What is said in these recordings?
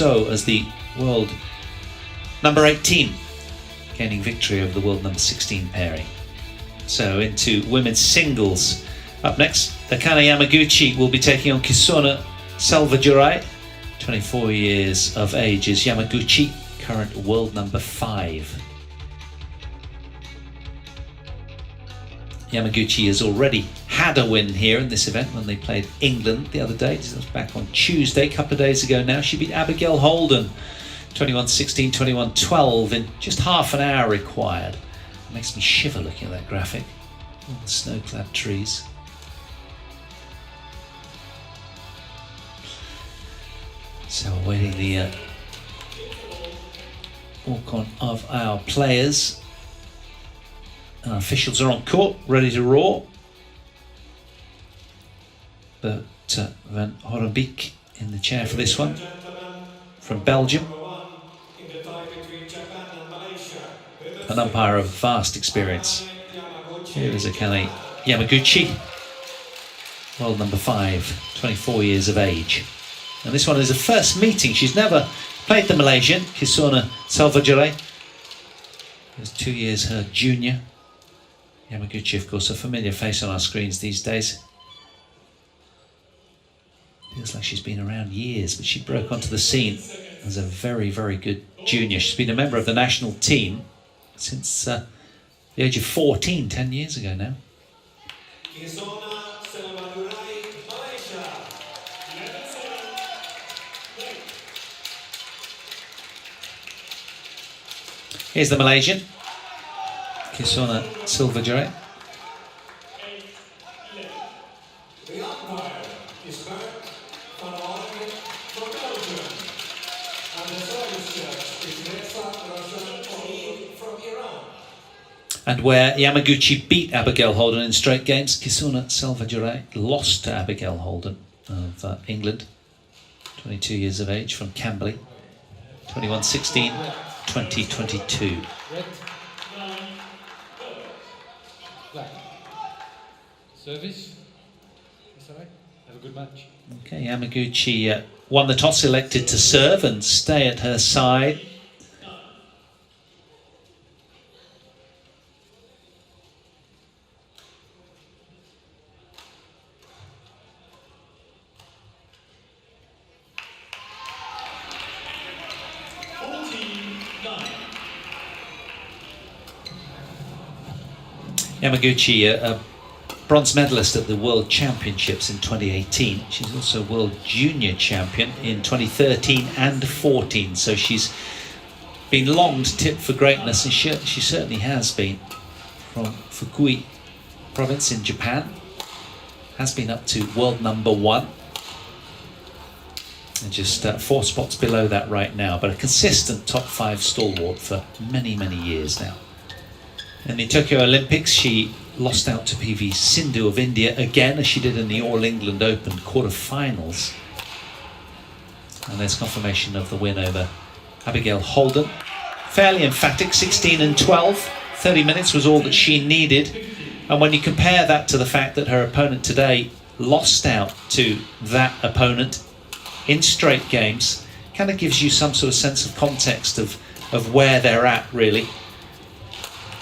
so as the world number 18, gaining victory over the world number 16 pairing. So into women's singles. Up next, Akane Yamaguchi will be taking on Kisona Selvaduray. 24 years of age is Yamaguchi, current world number 5. Yamaguchi has already had a win here in this event when they played England the other day. This was back on Tuesday, a couple of days ago now. She beat Abigail Holden 21-16, 21-12 in just half an hour required. It makes me shiver looking at that graphic. All the snow-clad trees. So awaiting the walk-on of our players. Our officials are on court, ready to roar. But Van Horenbeek in the chair for this one, from Belgium. An umpire of vast experience. Here is Akane Yamaguchi, world number 5, 24 years of age. And this one is a first meeting. She's never played the Malaysian, Kisona Selvaduray. Was 2 years her junior. Yamaguchi, of course, a familiar face on our screens these days. Feels like she's been around years, but she broke onto the scene as a very, very good junior. She's been a member of the national team since the age of 14, 10 years ago now. Kisona Selvaduray, Malaysia. Here's the Malaysian, Kisona Selvaduray. The umpire is Bert van Oranje from Belgium. And the service judge is Reza Rajan from Iran. And where Yamaguchi beat Abigail Holden in straight games, Kisona Selvaduray lost to Abigail Holden of England, 22 years of age, from Camberley, 21-16, 2022. Service. That's all right. Have a good match. Okay, Yamaguchi won the toss, elected to serve and stay at her side. Yamaguchi, a bronze medalist at the World Championships in 2018. She's also World Junior Champion in 2013 and 14. So she's been long tipped for greatness, and she certainly has been. From Fukui province in Japan. Has been up to world number 1. And just 4 spots below that right now. But a consistent top 5 stalwart for many, many years now. In the Tokyo Olympics, she lost out to PV Sindhu of India again, as she did in the All England Open quarter-finals. And there's confirmation of the win over Abigail Holden. Fairly emphatic, 16 and 12. 30 minutes was all that she needed. And when you compare that to the fact that her opponent today lost out to that opponent in straight games, kind of gives you some sort of sense of context of where they're at, really.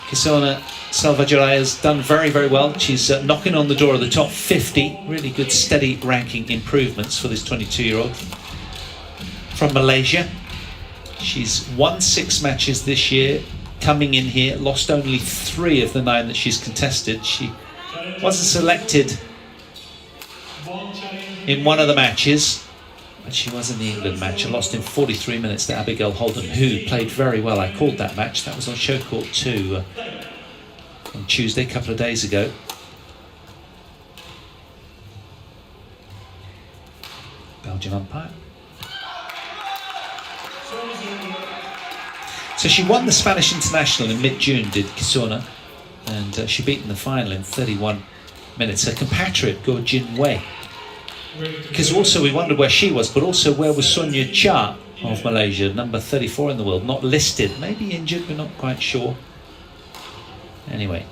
Kisona Selvaduray has done very, very well. She's knocking on the door of the top 50. Really good, steady ranking improvements for this 22-year-old from Malaysia. She's won 6 matches this year, coming in here, lost only 3 of the 9 that she's contested. She wasn't selected in one of the matches, but she was in the England match and lost in 43 minutes to Abigail Holden, who played very well. I called that match. That was on Show Court 2 on Tuesday, a couple of days ago. Belgian umpire. So she won the Spanish International in mid-June, did Kisona, and she beat in the final in 31 minutes. Her compatriot, Go Jin Wei. Because also we wondered where she was, but also where was Sonia Cha of Malaysia, number 34 in the world, not listed, maybe injured, we're not quite sure. Anyway,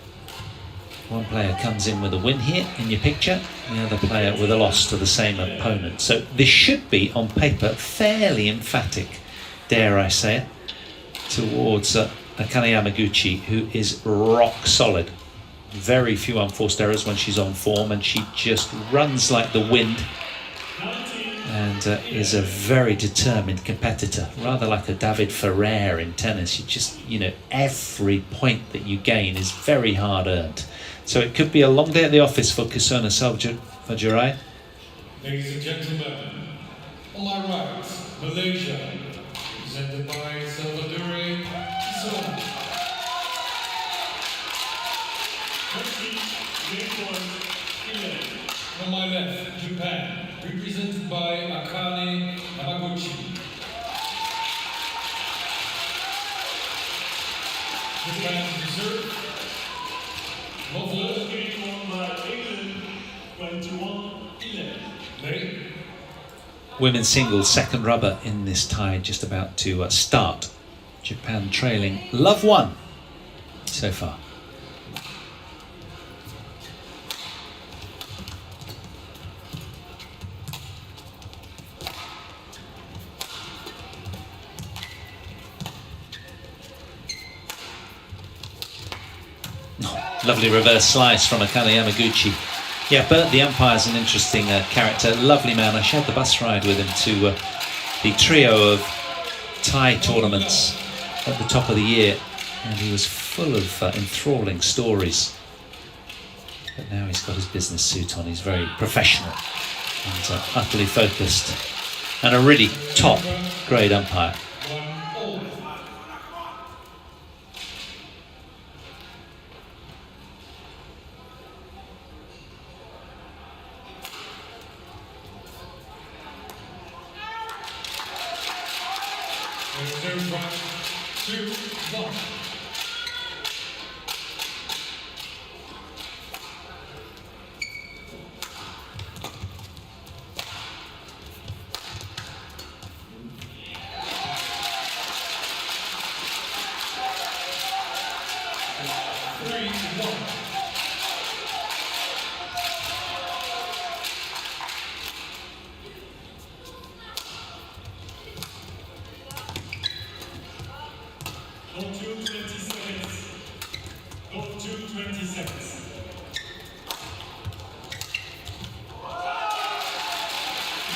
One player comes in with a win here in your picture, the other player with a loss to the same opponent. So this should be, on paper, fairly emphatic, dare I say it, towards Akane Yamaguchi, who is rock solid. Very few unforced errors when she's on form, and she just runs like the wind and is a very determined competitor, rather like a David Ferrer in tennis. You just, every point that you gain is very hard earned. So it could be a long day at the office for Kisona Selvaduray. Ladies and gentlemen, on my right, Malaysia, presented by Selvaduray, Kisona. On my left, Japan, represented by Akane Yamaguchi. Japan reserve. First game won by England, 21-11. Women's singles second rubber in this tie, just about to start. Japan trailing love 1 so far. Lovely reverse slice from Akane Yamaguchi. Yeah, Bert the umpire's an interesting character. Lovely man. I shared the bus ride with him to the trio of Thai tournaments at the top of the year, and he was full of enthralling stories. But now he's got his business suit on. He's very professional and utterly focused, and a really top grade umpire.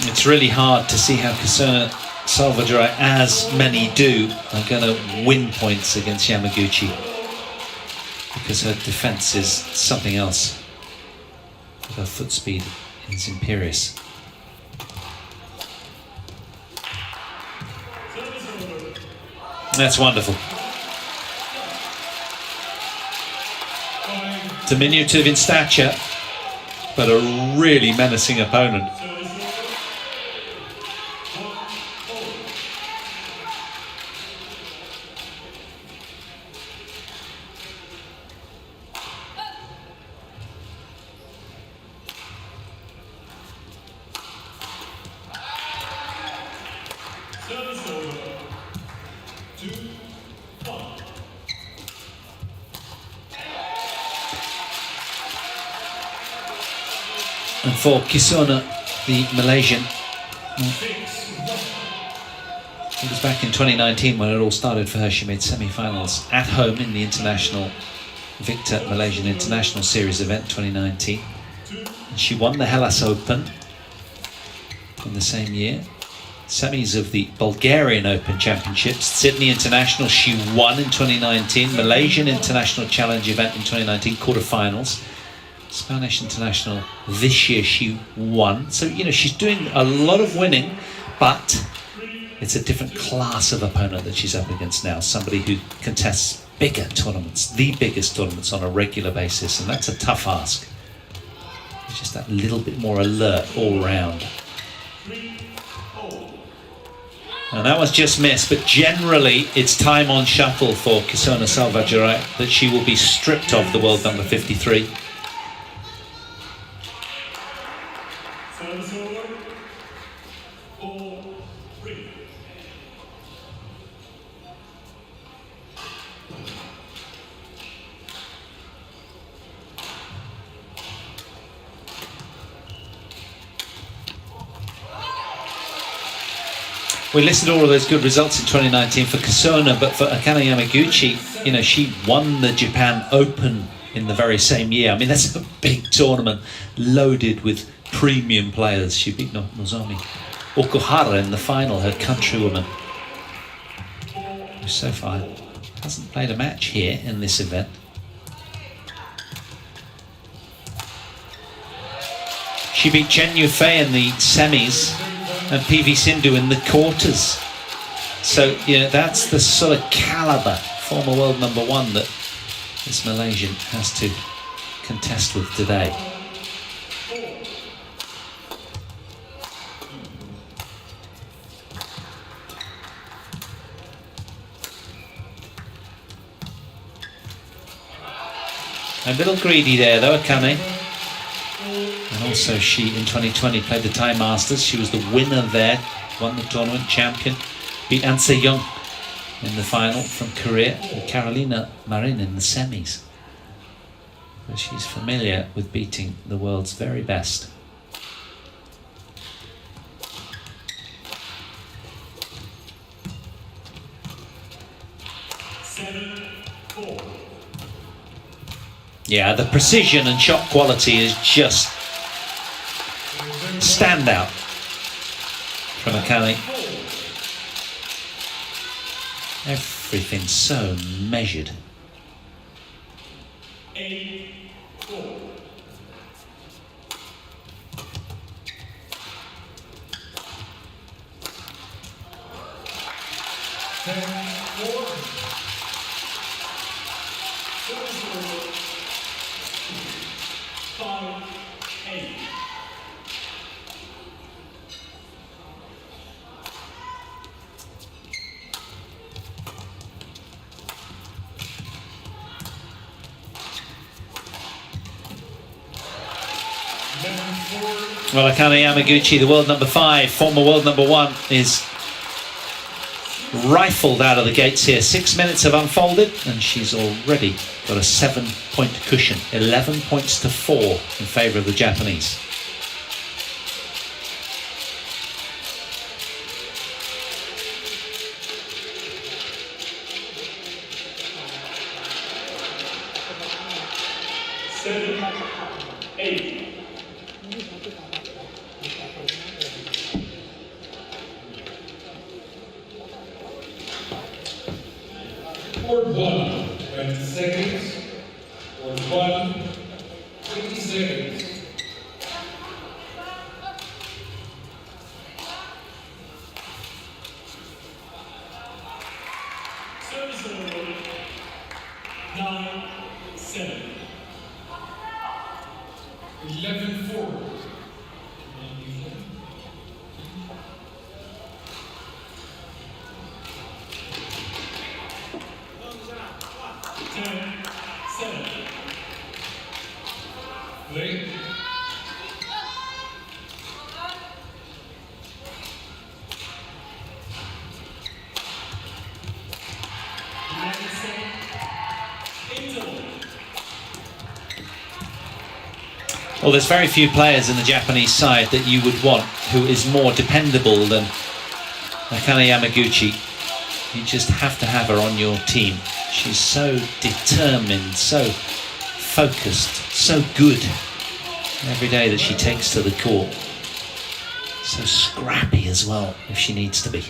It's really hard to see how Kisona Selvaduray, as many do, are going to win points against Yamaguchi, because her defence is something else. Her foot speed is imperious. That's wonderful. Diminutive in stature, but a really menacing opponent. And for Kisona, the Malaysian, it was back in 2019 when it all started for her. She made semi-finals at home in the international Victor Malaysian International Series event 2019. And she won the Hellas Open in the same year. Semis of the Bulgarian Open Championships, Sydney International she won in 2019, Malaysian International Challenge event in 2019, quarterfinals. Spanish International this year she won. So, she's doing a lot of winning, but it's a different class of opponent that she's up against now. Somebody who contests bigger tournaments, the biggest tournaments on a regular basis, and that's a tough ask. It's just that little bit more alert all round. And that was just missed, but generally it's time on shuttle for Kisona Selvaduray, that she will be stripped of the world number 53. We listed all of those good results in 2019 for Kisona, but for Akane Yamaguchi, you know, she won the Japan Open in the very same year. I mean, that's a big tournament loaded with premium players. She beat Nozomi Okuhara in the final, her countrywoman, who so far hasn't played a match here in this event. She beat Chen Yufei in the semis and PV Sindhu in the quarters. So, you know, that's the sort of caliber, former world number one, that this Malaysian has to contest with today. A little greedy there though, Akane. And also she, in 2020, played the Thai Masters. She was the winner there, won the tournament, champion. Beat An Se-young in the final from Korea, and Carolina Marin in the semis. But she's familiar with beating the world's very best. Yeah, the precision and shot quality is just standout from Akane. Everything's so measured. 8-4. Well, Akane Yamaguchi, the world number 5, former world number 1, is rifled out of the gates here. 6 minutes have unfolded and she's already got a 7-point cushion. 11 points to 4 in favour of the Japanese. Board 1, 20 seconds. Board 1, 20 seconds. Service over. 9-7. 11-4. Play. Well, there's very few players in the Japanese side that you would want who is more dependable than Akane Yamaguchi. You just have to have her on your team. She's so determined, so focused, so good every day that she takes to the court. So scrappy as well if she needs to be.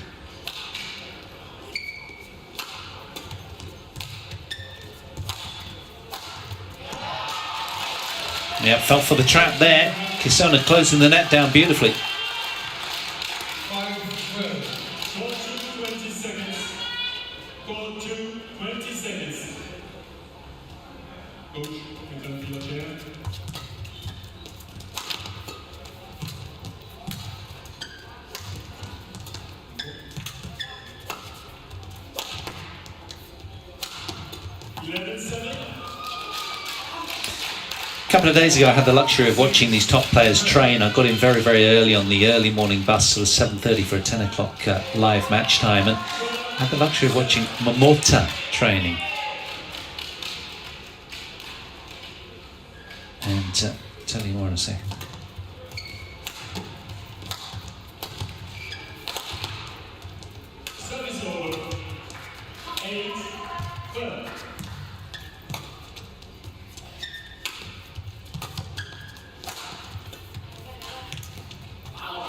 Yeah, fell for the trap there. Kisona closing the net down beautifully. 5-12. 20 seconds. Call 20 seconds. Coach, you can feel it here. A couple of days ago I had the luxury of watching these top players train. I got in very, very early on the early morning bus, sort of 7:30 for a 10 o'clock live match time, and I had the luxury of watching Momota training. And I'll tell you more in a second.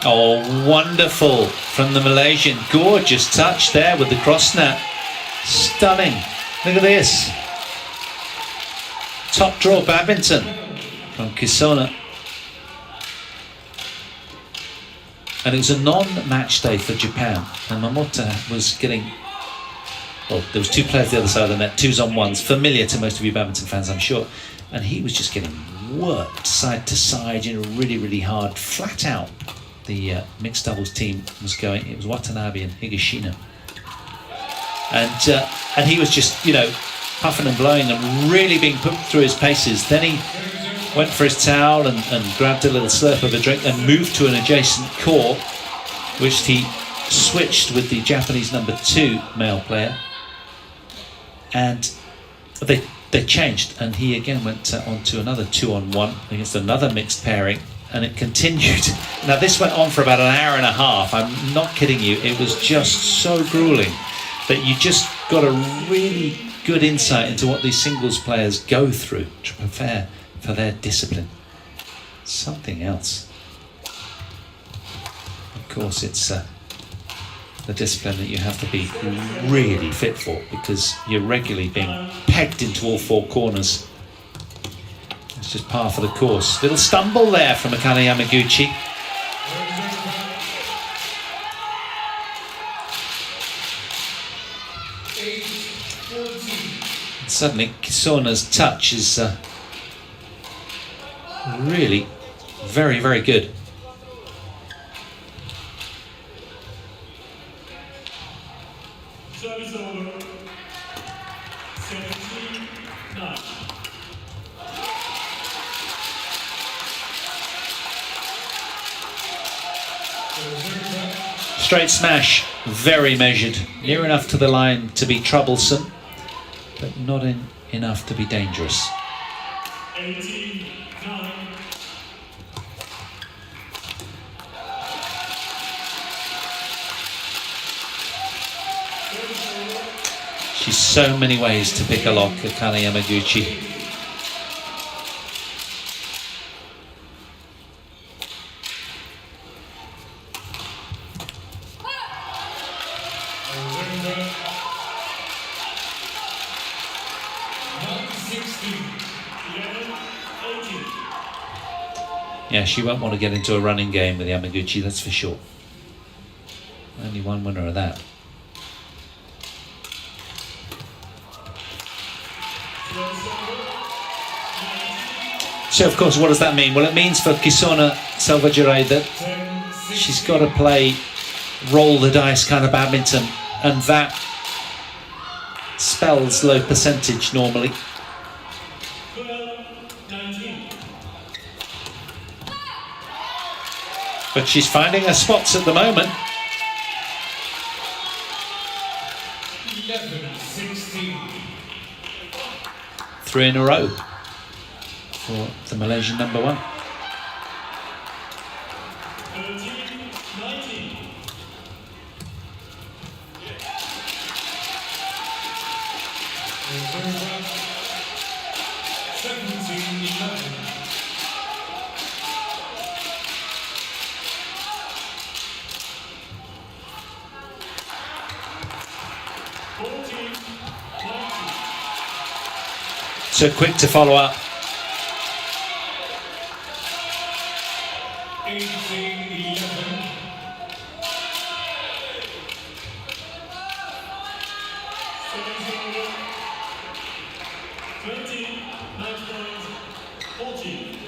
Oh, wonderful from the Malaysian. Gorgeous touch there with the cross net. Stunning. Look at this. Top draw badminton from Kisona. And it was a non-match day for Japan. And Momota was getting... Well, there was two players the other side of the net, 2s-on-1s, familiar to most of you badminton fans, I'm sure. And he was just getting worked side to side, you know, really, really hard, flat out. The mixed doubles team was going. It was Watanabe and Higashino. And he was just, you know, puffing and blowing and really being put through his paces. Then he went for his towel and grabbed a little slurp of a drink and moved to an adjacent court, which he switched with the Japanese number 2 male player. And they changed, and he again went on to another 2-on-1 against another mixed pairing, and it continued. Now this went on for about an hour and a half. I'm not kidding you. It was just so grueling that you just got a really good insight into what these singles players go through to prepare for their discipline. Something else. Of course, it's the discipline that you have to be really fit for, because you're regularly being pegged into all 4 corners. It's just par for the course. Little stumble there from Akane Yamaguchi. And suddenly Kisona's touch is really very, very good. Service over. 17-9. Straight smash, very measured, near enough to the line to be troublesome, but not enough to be dangerous. 18-9. She's so many ways to pick a lock, Akane Yamaguchi. Yeah, she won't want to get into a running game with Yamaguchi, that's for sure. Only one winner of that. So, of course, what does that mean? Well, it means for Kisona Selvaduray that she's got to play roll the dice kind of badminton, and that spells low percentage normally. But she's finding her spots at the moment. 11-16. 3 in a row for the Malaysian number 1. 13-19. Reserve 17-11. So quick to follow up. 18-11. 20, 14.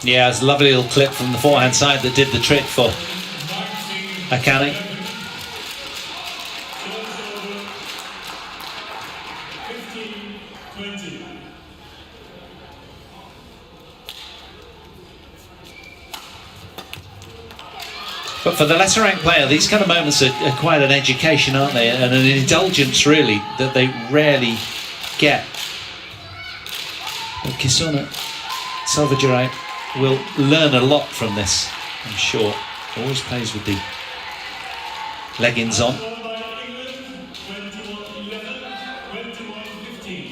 Yeah, it's a lovely little clip from the forehand side that did the trick for Akane. 15-20. But for the lesser ranked player, these kind of moments are quite an education, aren't they? And an indulgence, really, that they rarely get. But Kisona Selvaduray will learn a lot from this, I'm sure. Always plays with the leggings on. 21-15.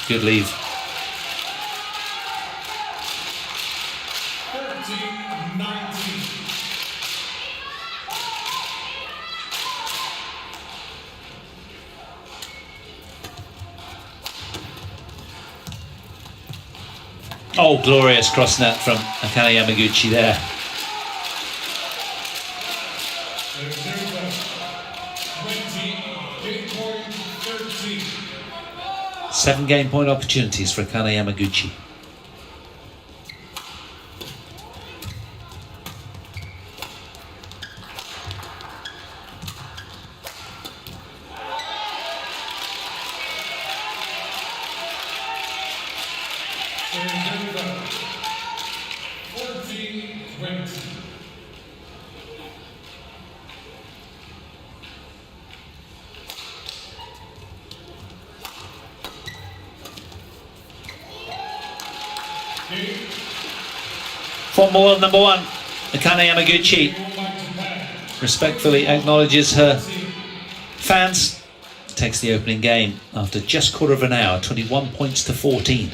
Good leave. 13-19. Oh, glorious cross net from Akane Yamaguchi there. There's 28-13. 7 game point opportunities for Akane Yamaguchi. There's 14-20. Formula number 1, Akane Yamaguchi respectfully acknowledges her fans. Takes the opening game after just quarter of an hour, 21 points to 14.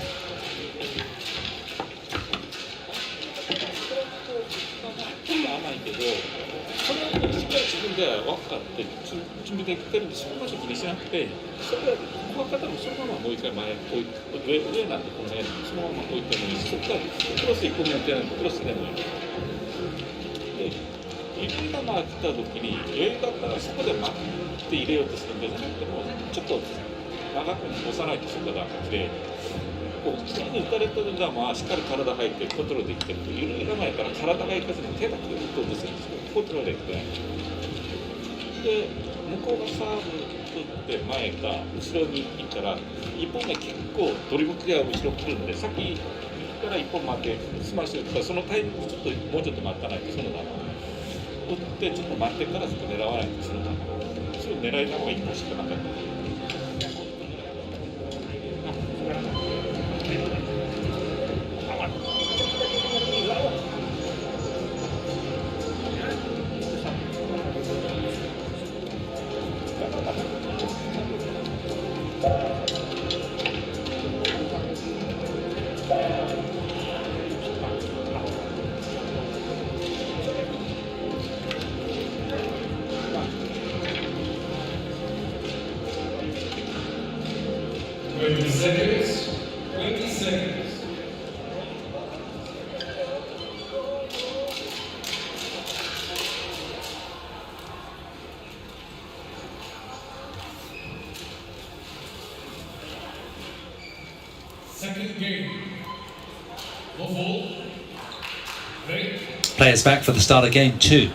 準備できてるんで、そこまで気にしなくて、それはこの方もそのままもう一回前置いて、上なんでこの辺そのまま置いてもいいし、そこからクロス1個目やってないのクロスでもいい。で、指が回ってた時に余裕だったらそこで待って入れようとするんじゃなくても、ちょっと長く押さないとそこがで、こう次に打たれたのがまあしっかり体入ってコントロールできてると、緩いが前から体がいかずに手だけで打とうとするんですよ。コントロールできてない。で向こうがサーブ打って前か後ろに行ったら1本目結構ドリブルが後ろ来るんで、先から1本待ってスマッシュとかそのタイミングちょっともうちょっと待たないとその球打ってちょっと待ってからそこ狙わないとその球それ狙い球が1本しかなかった。Second game. Ball. Ready? Players back for the start of game 2.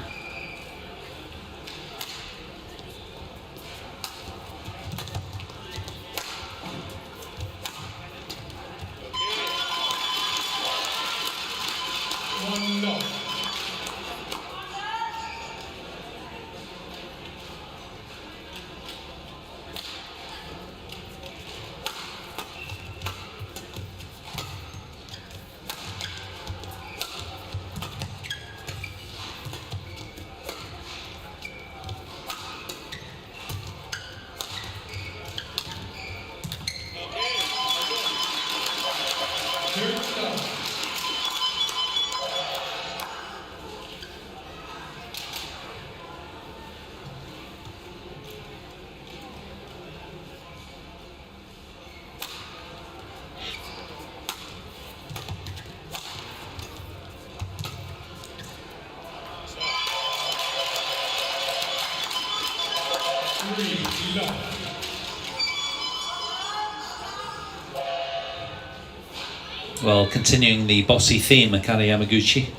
Well, continuing the bossy theme, Akane Yamaguchi.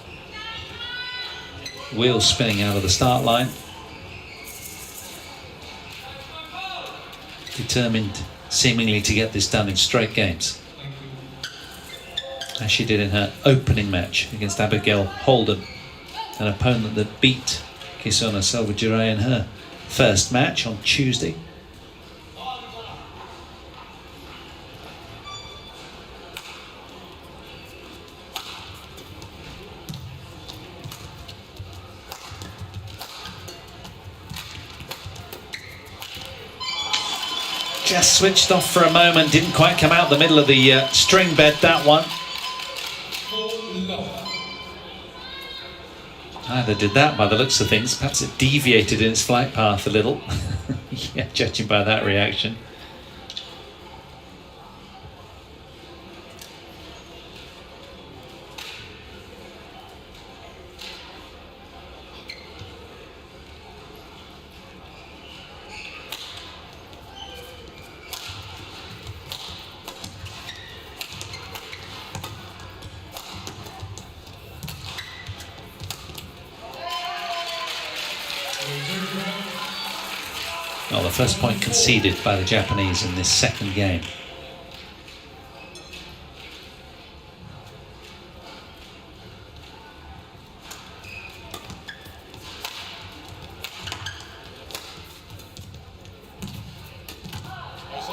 Wheels spinning out of the start line. Determined, seemingly, to get this done in straight games. As she did in her opening match against Abigail Holden, an opponent that beat Kisona Selvaduray in her first match on Tuesday. Just switched off for a moment, didn't quite come out the middle of the string bed, that one. Either did that by the looks of things. Perhaps it deviated in its flight path a little. Yeah, judging by that reaction. Well, the first point conceded by the Japanese in this second game.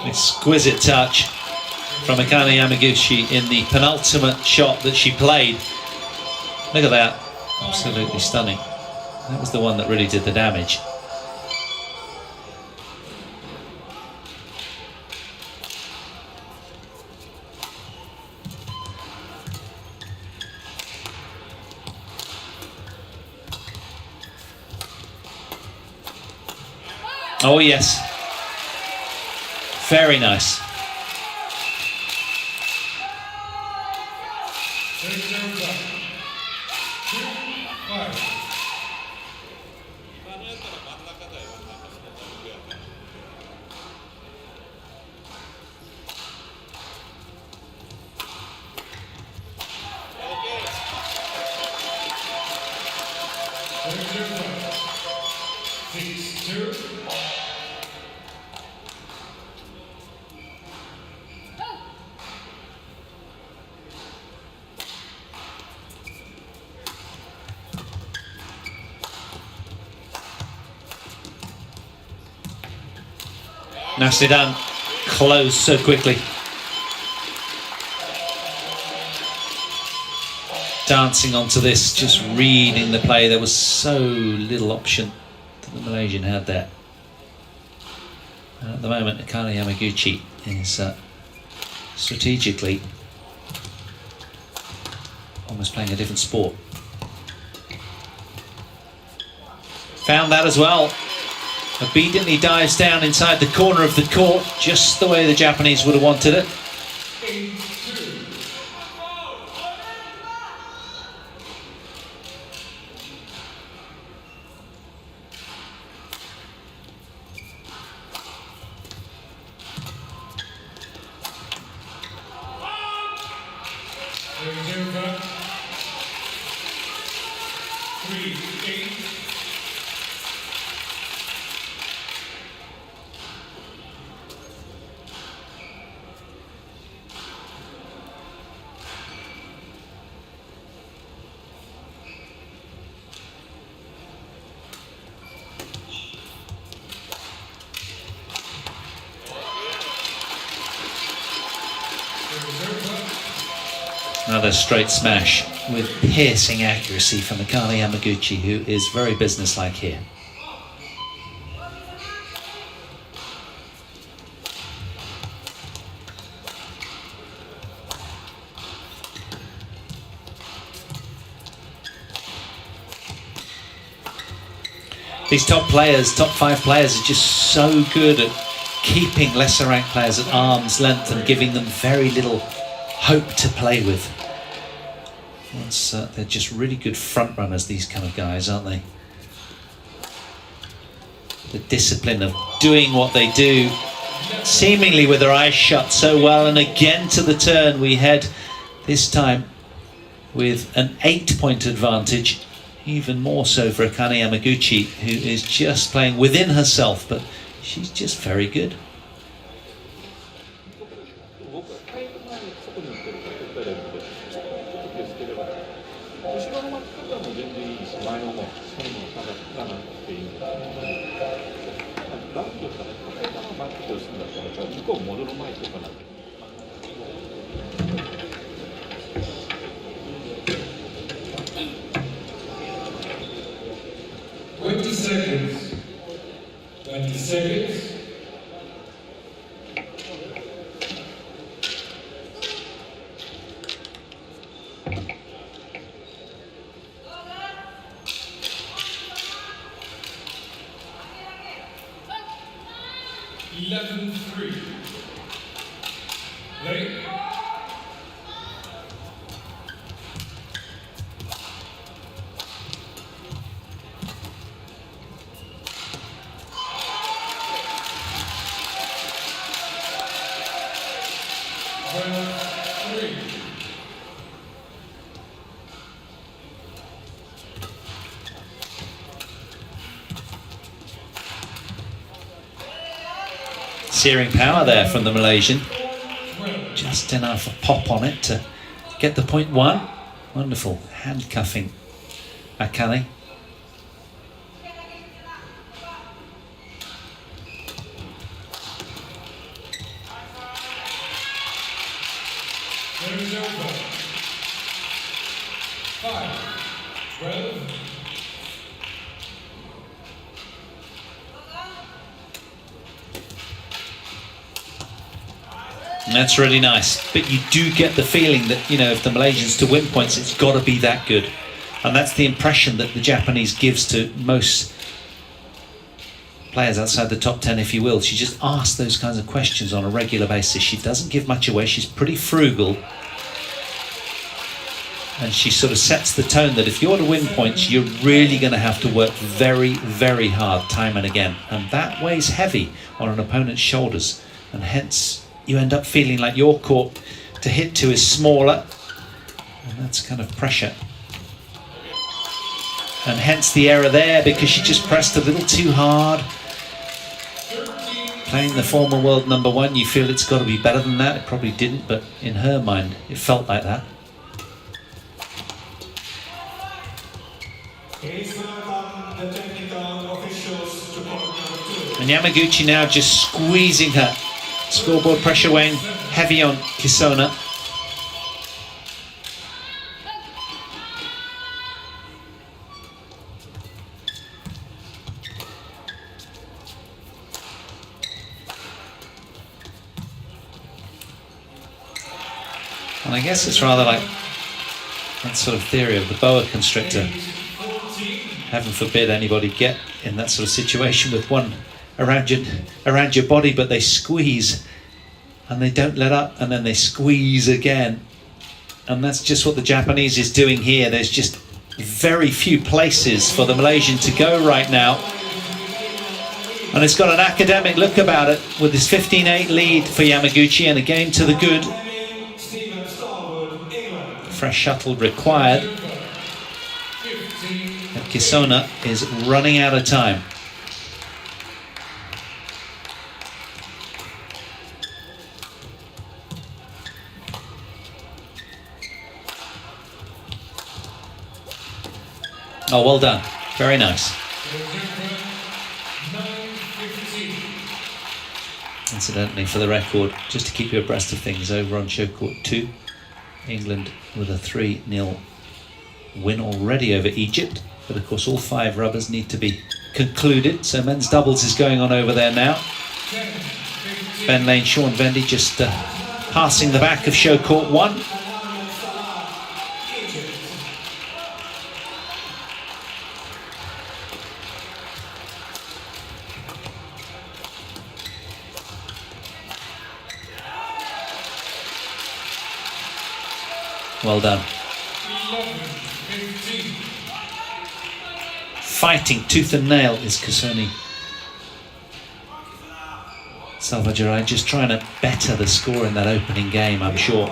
Exquisite touch from Akane Yamaguchi in the penultimate shot that she played. Look at that, absolutely stunning. That was the one that really did the damage. Oh yes, very nice. Nicely done. Closed so quickly. Dancing onto this, just reading the play. There was so little option that the Malaysian had there. And at the moment, Akane Yamaguchi is strategically almost playing a different sport. Found that as well. Obediently dives down inside the corner of the court, just the way the Japanese would have wanted it. Another straight smash with piercing accuracy from Akane Yamaguchi, who is very businesslike here. These top players, top 5 players, are just so good at keeping lesser ranked players at arm's length and giving them very little hope to play with. They're just really good front runners, these kind of guys, aren't they? The discipline of doing what they do, seemingly with their eyes shut so well. And again to the turn we head, this time with an 8-point advantage, even more so for Akane Yamaguchi, who is just playing within herself, but she's just very good. 3. Late. Searing power there from the Malaysian. Just enough a pop on it to get the point one. Wonderful handcuffing Akane. Game is over. 5, 12. And that's really nice, but you do get the feeling that, you know, if the Malaysians to win points, it's got to be that good. And that's the impression that the Japanese gives to most players outside the top 10, if you will. She just asks those kinds of questions on a regular basis. She doesn't give much away. She's pretty frugal. And she sort of sets the tone that if you're to win points, you're really going to have to work very, very hard time and again. And that weighs heavy on an opponent's shoulders. And hence, you end up feeling like your court to hit to is smaller. And that's kind of pressure. And hence the error there, because she just pressed a little too hard. Playing the former world number one, you feel it's got to be better than that. It probably didn't, but in her mind, it felt like that. And Yamaguchi now just squeezing her. Scoreboard pressure weighing heavy on Kisona. And I guess it's rather like that sort of theory of the boa constrictor. Heaven forbid anybody get in that sort of situation with one around your body, but they squeeze and they don't let up, and then they squeeze again. And that's just what the Japanese is doing here. There's just very few places for the Malaysian to go right now. And it's got an academic look about it with this 15-8 lead for Yamaguchi and a game to the good. Fresh shuttle required. And Kisona is running out of time. Oh, well done. Very nice. Incidentally, for the record, just to keep you abreast of things, over on show court 2, England with a 3-0 win already over Egypt. But of course, all 5 rubbers need to be concluded. So men's doubles is going on over there now. Ben Lane, Sean Vendy just passing the back of show court 1. Well done. Fighting tooth and nail is Kisona Selvaduray, just trying to better the score in that opening game, I'm sure.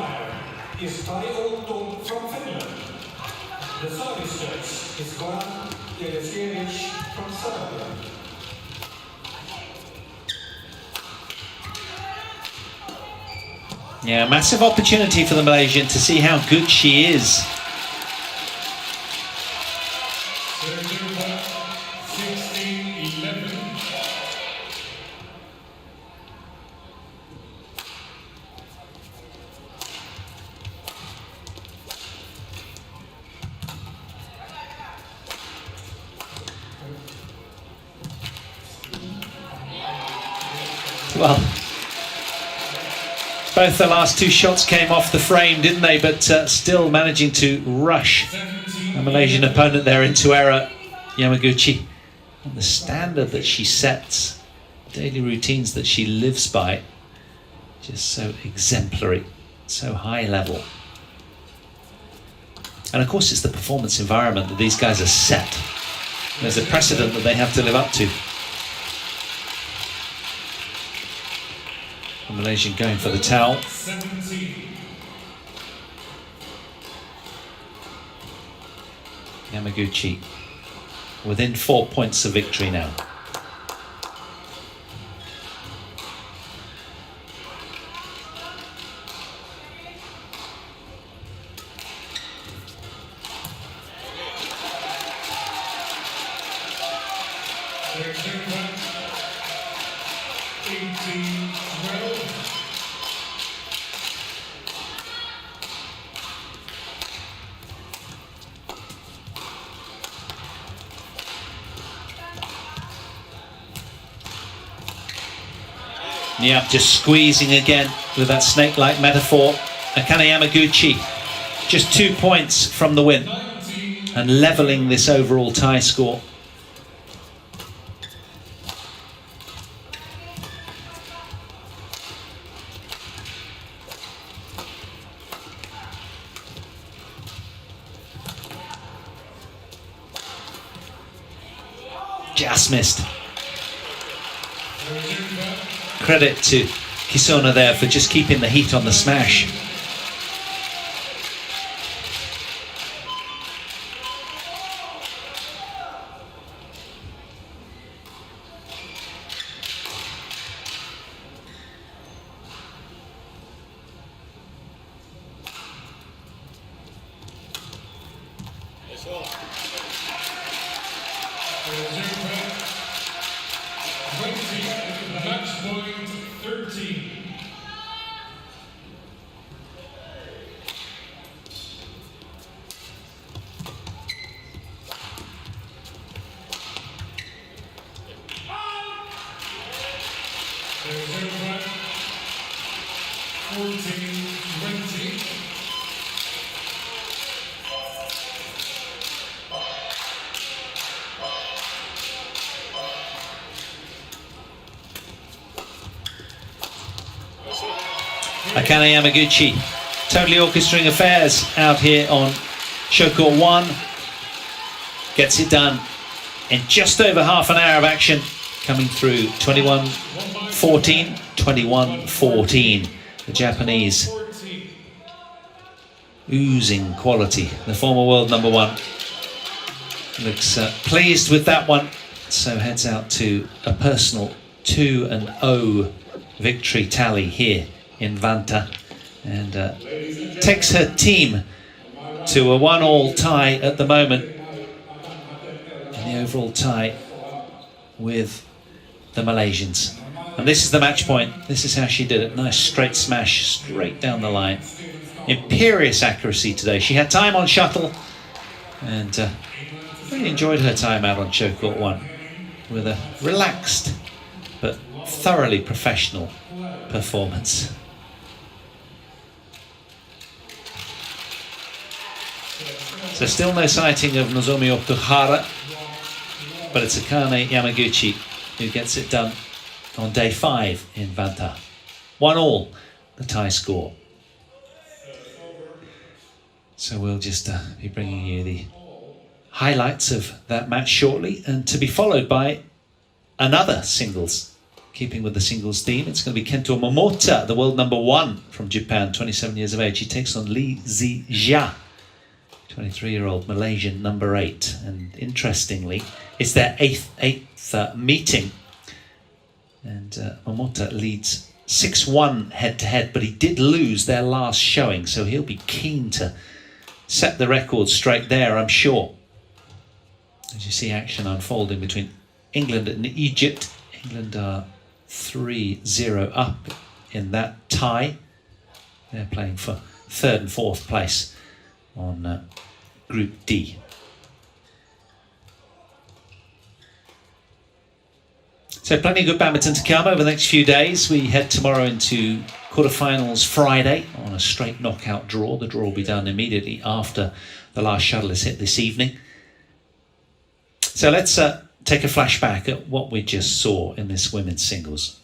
Yeah, massive opportunity for the Malaysian to see how good she is. Well, both the last 2 shots came off the frame, didn't they? But still managing to rush a Malaysian opponent there into error. Yamaguchi, and the standard that she sets daily routines that she lives by, just so exemplary, so high level. And of course it's the performance environment that these guys are set. There's a precedent that they have to live up to. The Malaysian going for the towel. 17. Yamaguchi within 4 points of victory now. Yeah, just squeezing again with that snake-like metaphor. Akane Yamaguchi, just 2 points from the win and levelling this overall tie score. Just missed. Credit to Kisona there for just keeping the heat on the smash. Match point 13. There's your point. 14-20. Akane Yamaguchi totally orchestrating affairs out here on show court 1. Gets it done in just over half an hour of action, coming through 21-14, 21-14. The Japanese oozing quality. The former world number 1 looks pleased with that one, so heads out to a personal 2-0 victory tally here in Vantaa, and takes her team to a 1-1 tie at the moment in the overall tie with the Malaysians. And this is the match point. This is how she did it. Nice straight smash straight down the line. Imperious accuracy today. She had time on shuttle and really enjoyed her time out on show court 1 with a relaxed but thoroughly professional performance. So still no sighting of Nozomi Okuhara, but it's Akane Yamaguchi who gets it done on day 5 in Vantaa. 1-1, the tie score. So we'll just be bringing you the highlights of that match shortly, and to be followed by another singles. Keeping with the singles theme, it's going to be Kento Momota, the world number 1 from Japan, 27 years of age. He takes on Lee Zijia, 23-year-old Malaysian number 8. And interestingly, it's their eighth meeting. And Momota leads 6-1 head-to-head, but he did lose their last showing, so he'll be keen to set the record straight there, I'm sure. As you see action unfolding between England and Egypt. England are 3-0 up in that tie. They're playing for 3rd and 4th place on Group D. So plenty of good badminton to come over the next few days. We head tomorrow into quarterfinals Friday on a straight knockout draw. The draw will be done immediately after the last shuttle is hit this evening. So let's take a flashback at what we just saw in this women's singles.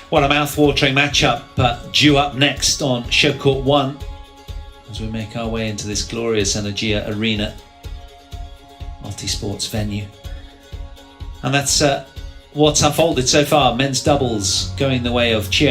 What a mouth-watering matchup due up next on Show Court 1 as we make our way into this glorious Energia Arena multi-sports venue. And that's what's unfolded so far. Men's doubles going the way of Chia